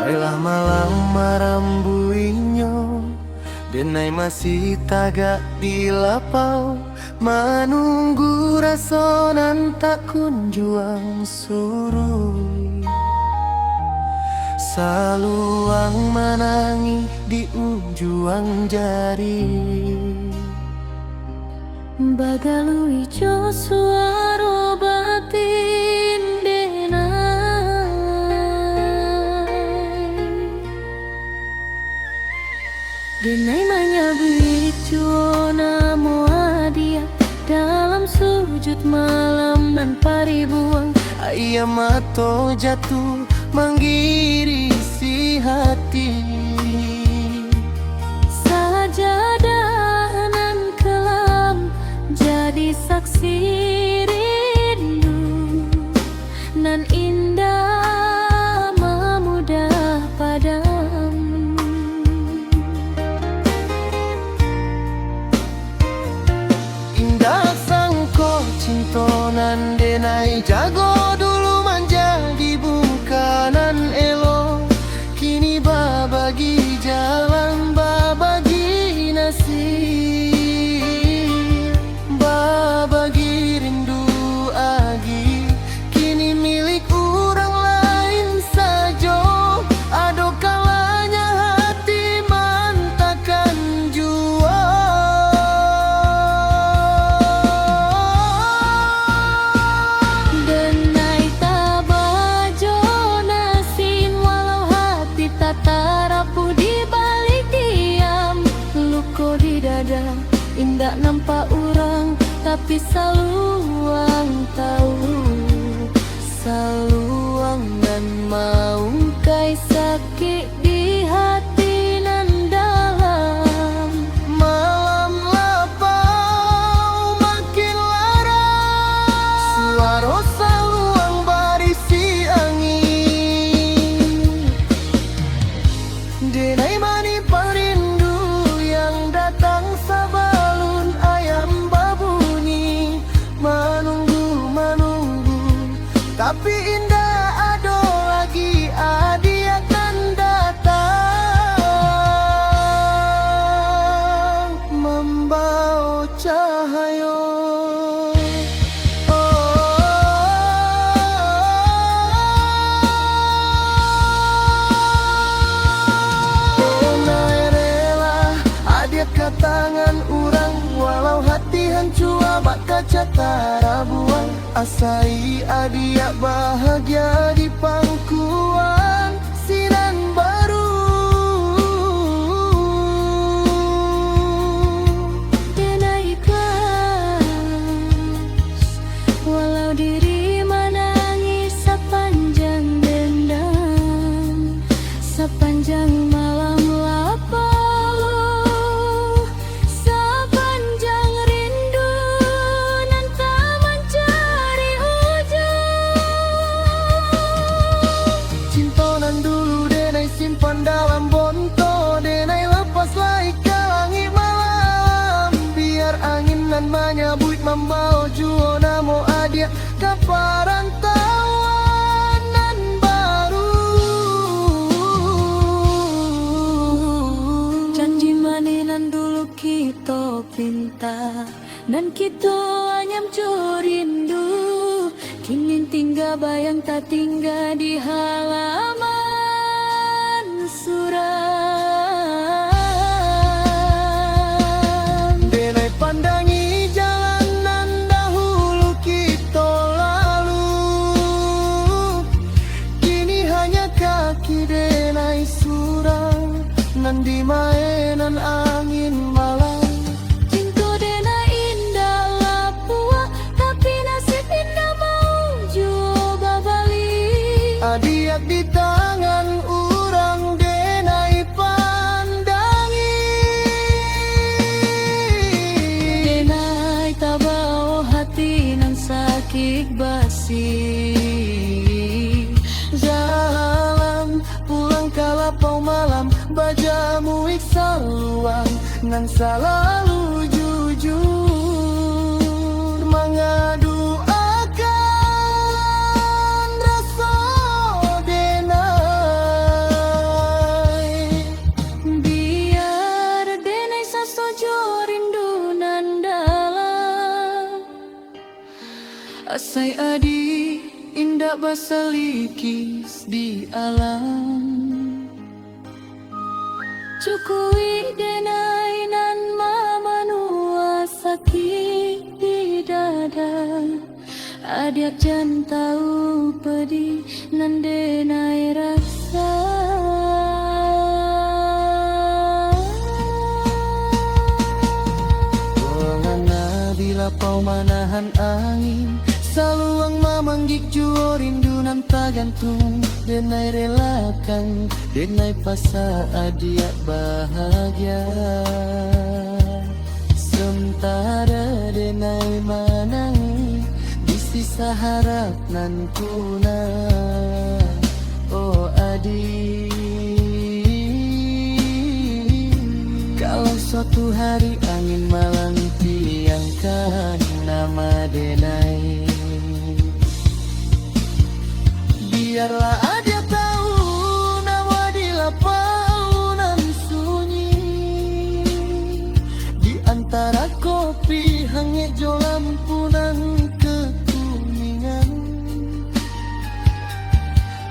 Baiklah malam marambuinyo, denai masih tagak di lapau, menunggu rasonan tak kunjuang surui. Saluang menangi di ujung jari, Bagalu ijo suaro batin denai, denai menyabit juona moadia dalam sujud malam dan paribuang. ayam atau jatuh menggirisi hati. Sajadah nan kelam jadi saksi rindu nan indah memudah padamu. Indah sangko cintonan denai jago dulu menjadi bukanan elo, kini babagi jalan babagi nasib, babagi rindu agi kini milik orang lain saja. Ado kalanya hati mantakan jua, Denai tabajo nasin walau hati tak tarapu di balik diam. Luko di dada indah nampak orang, tapi saluang tahu, saluang dan mau kai sakit di hati nan dalam. malam lapau makin lara, suara saluang barisi angin, denai mani perindu yang datang sabalun ayam babunyi, menunggu tapi indah ado lagi adi akan datang membawa cahaya. Denai rela adia ke tangan orang, walau hati hancur bak kaca tarabuang. Asai adia bahagia di pangkuan sinan baru. Denai ikhlas walau diri menangis sepanjang dendam, sepanjang malam lapau, sepanjang rindu nan tak mencari ujung. Cintonan dulu denai simpan dalam bonto, denai lepas lagi ke langit malam, biar angin nan menyabut membawa juo namo adia ke perantauan nan baru. Janji maninan dulu kita pinta, dan kita anyam rindu, kini tinggal bayang tak tinggal di halaman suram. Denai pandangi jalan nan dahulu kita lalu, kini hanya kaki denai surang nan di mainan angin malam. Cinta denai indah lapua, tapi nasib indah mau jua babali. Adiak di tangan urang denai pandangi, Denai tabau hati nan sakit basi. jalan pulang kalapau malam, bajamu iksa luang nan selalu jujur mengadu akan rasa denai. tak berselikis di alam. Cukui denai nan mamanua sakit di dada. Adiak jan tahu pedih nan denai rasa. Mengana bila kau manahan angin, saluang memanggik juo rindu nan tak gantung. Denai relakan, denai pasa adiak bahagia. Sementara denai manangi, di sisa harap nan kuna. Oh adik, kalau suatu hari angin malang tiangkan nama denai, biarlah dia tahu nama di lapaunan sunyi. Di antara kopi hangit jo lampu nan kekuningan,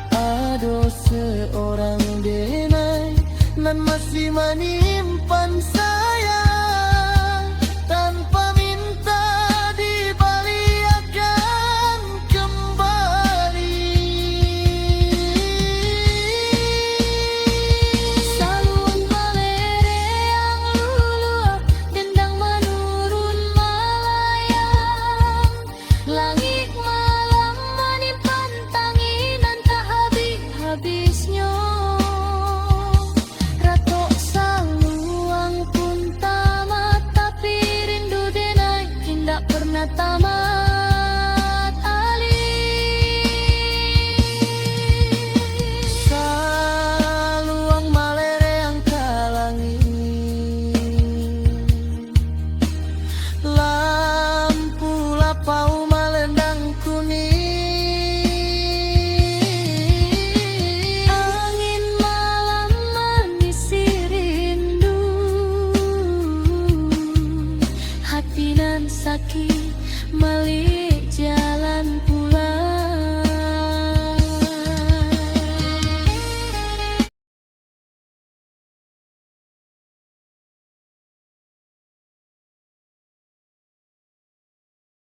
ada seorang denai nan masih menyimpan sayang tanpa minta dibaliakan kembali. Saluang malere yang lulu, dendang menurun melayang. Langit malam menyimpan tanginan tak habis-habisnya.